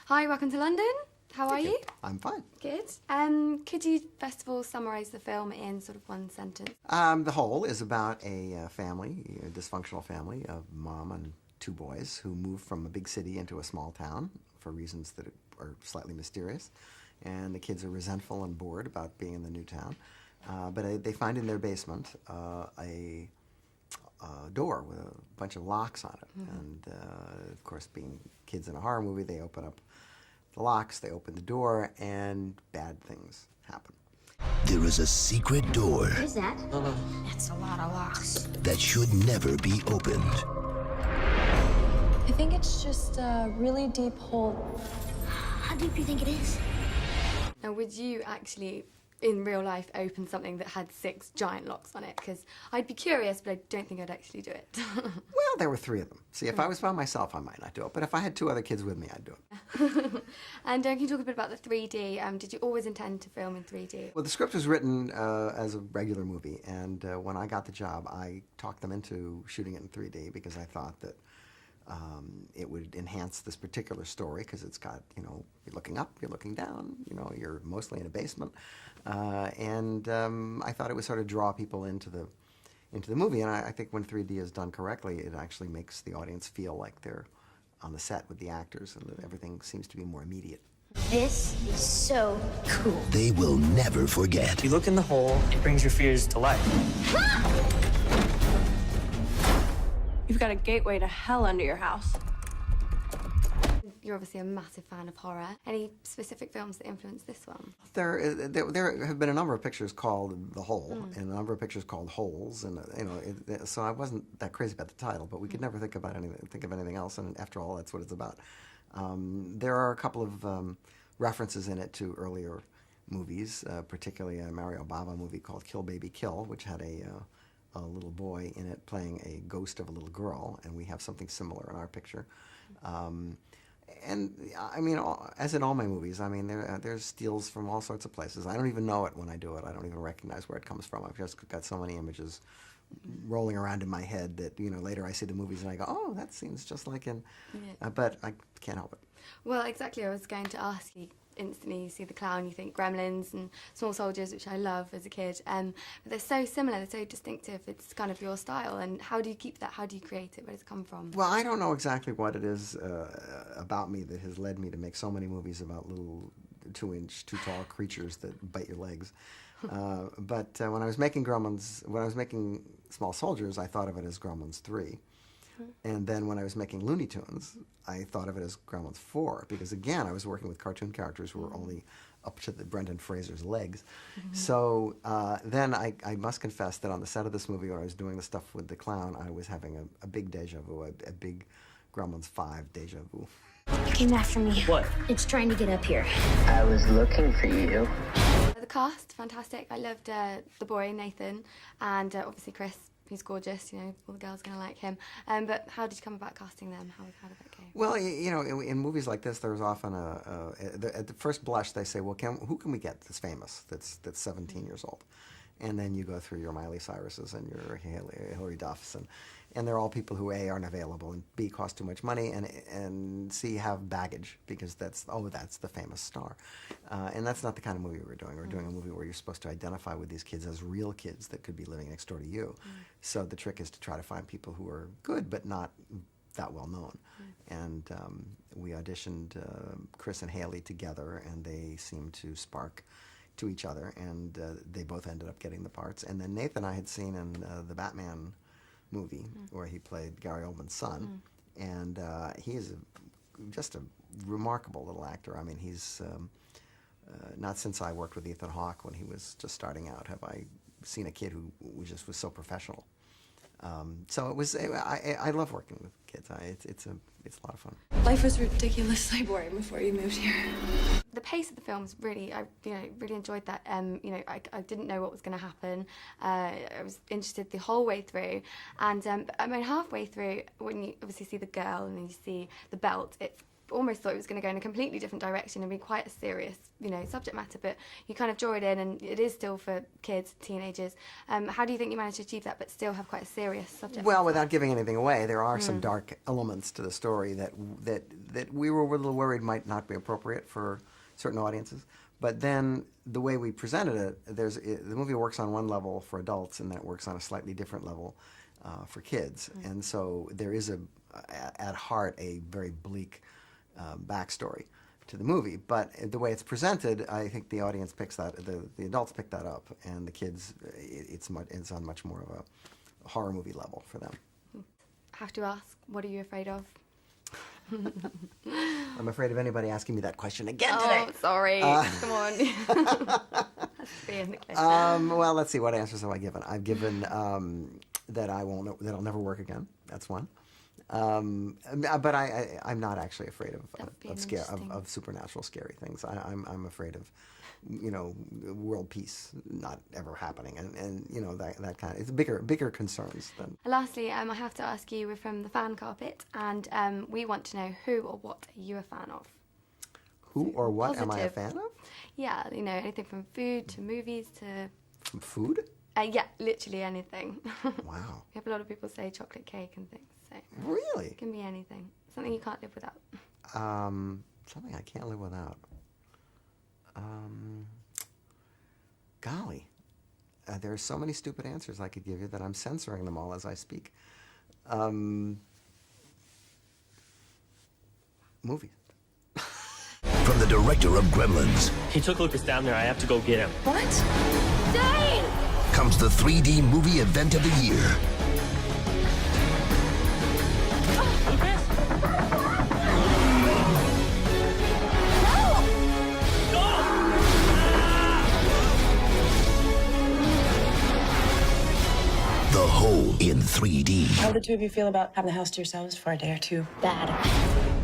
Hi, welcome to London. How are you? I'm fine. Good. Could you first of all summarise the film in sort of one sentence? The Whole is about a family, a dysfunctional family of mom and two boys who moved from a big city into a small town for reasons that are slightly mysterious. And the kids are resentful and bored about being in the new town. But they find in their basement a door with a bunch of locks on it. Mm-hmm. And of course, being kids in a horror movie, they open up the locks, they open the door, and bad things happen. There is a secret door. What is that? That's a lot of locks. That should never be opened. I think it's just a really deep hole. How deep do you think it is? Now, would you actually, in real life, open something that had 6 giant locks on it? Because I'd be curious, but I don't think I'd actually do it. Well, there were 3 of them. See, if I was by myself, I might not do it. But if I had 2 other kids with me, I'd do it. And can you talk a bit about the 3D? Did you always intend to film in 3D? Well, the script was written as a regular movie. And when I got the job, I talked them into shooting it in 3D because I thought that it would enhance this particular story because it's got, you know, you're looking up, you're looking down, you know, you're mostly in a basement. And I thought it would sort of draw people into the movie. And I think when 3D is done correctly, it actually makes the audience feel like they're on the set with the actors and that everything seems to be more immediate. This is so cool. They will never forget. You look in the hole, it brings your fears to life. You've got a gateway to hell under your house. You're obviously a massive fan of horror. Any specific films that influenced this one? There have been a number of pictures called The Hole and a number of pictures called Holes, and you know, so I wasn't that crazy about the title, but we could never think of anything else. And after all, that's what it's about. There are a couple of references in it to earlier movies, particularly a Mario Bava movie called Kill Baby Kill, which had a little boy in it playing a ghost of a little girl, and we have something similar in our picture. And I mean, as in all my movies, I mean, there's steals from all sorts of places. I don't even know it when I do it. I don't even recognize where it comes from. I've just got so many images rolling around in my head that, you know, later I see the movies and I go, oh, that seems just like in, but I can't help it. Well, exactly. I was going to ask you. Instantly you see the clown, you think Gremlins and Small Soldiers, which I love as a kid. But they're so similar, they're so distinctive. It's kind of your style. And how do you keep that? How do you create it? Where does it come from? Well, I don't know exactly what it is about me that has led me to make so many movies about little 2-inch, too tall creatures that bite your legs. But when I was making Small Soldiers, I thought of it as Gremlins 3. And then when I was making Looney Tunes, I thought of it as Gremlins 4, because again, I was working with cartoon characters who were only up to the Brendan Fraser's legs. So then I must confess that on the set of this movie, when I was doing the stuff with the clown, I was having a big deja vu, a big Gremlins 5 deja vu. It came after me. What? It's trying to get up here. I was looking for you. The cast, fantastic. I loved the boy, Nathan, and obviously Chris. He's gorgeous, you know, all the girls are going to like him. But how did you come about casting them? How did that go? Well, you know, in movies like this, there's often at the first blush, they say, well, who can we get that's famous, that's 17 years old? And then you go through your Miley Cyruses and your Hilary Duffs, and they're all people who A, aren't available, and B, cost too much money, and C, have baggage, because that's the famous star. And that's not the kind of movie we're doing. We're doing a movie where you're supposed to identify with these kids as real kids that could be living next door to you. So the trick is to try to find people who are good, but not that well known. And we auditioned Chris and Haley together, and they seemed to spark to each other, and they both ended up getting the parts. And then Nathan I had seen in the Batman movie where he played Gary Oldman's son, and he is just a remarkable little actor. I mean, he's not since I worked with Ethan Hawke when he was just starting out have I seen a kid who was so professional. So it was. I love working with kids. It's a lot of fun. Life was ridiculously boring before you moved here. The pace of the film's really, I really enjoyed that. You know, I didn't know what was going to happen. I was interested the whole way through, and I mean halfway through, when you obviously see the girl and then you see the belt, it almost thought it was going to go in a completely different direction and be quite a serious, you know, subject matter, but you kind of draw it in, and it is still for kids, teenagers. How do you think you managed to achieve that, but still have quite a serious subject Well, matter? without giving anything away, there are some dark elements to the story that that we were a little worried might not be appropriate for certain audiences. But then the way we presented it, the movie works on one level for adults, and then it works on a slightly different level for kids. And so there is at heart a very bleak backstory to the movie. But the way it's presented, I think the audience picks that, the adults pick that up, and the kids, it's on much more of a horror movie level for them. I have to ask, what are you afraid of? I'm afraid of anybody asking me that question again Oh, today. sorry. Come on. That's being the case. Well, let's see. What answers have I given? I've given that I'll never work again. That's one. But I'm not actually afraid That'd be of supernatural scary things. I'm afraid of, world peace not ever happening, and that kind of, it's bigger concerns than. Lastly, I have to ask you, we're from the fan carpet, and we want to know who or what are you a fan of? Who or what am I a Positive. fan of? Yeah, anything from food to movies to... From food? yeah, literally anything. Wow. We have a lot of people say chocolate cake and things, so Really? it can be anything. Something you can't live without. Something I can't live without. Golly. There are so many stupid answers I could give you that I'm censoring them all as I speak. Movies. From the director of Gremlins He took Lucas down there. I have to go get him. comes the 3D movie event of the year. The Hole in 3D. How do the two of you feel about having the house to yourselves for a day or two? Bad.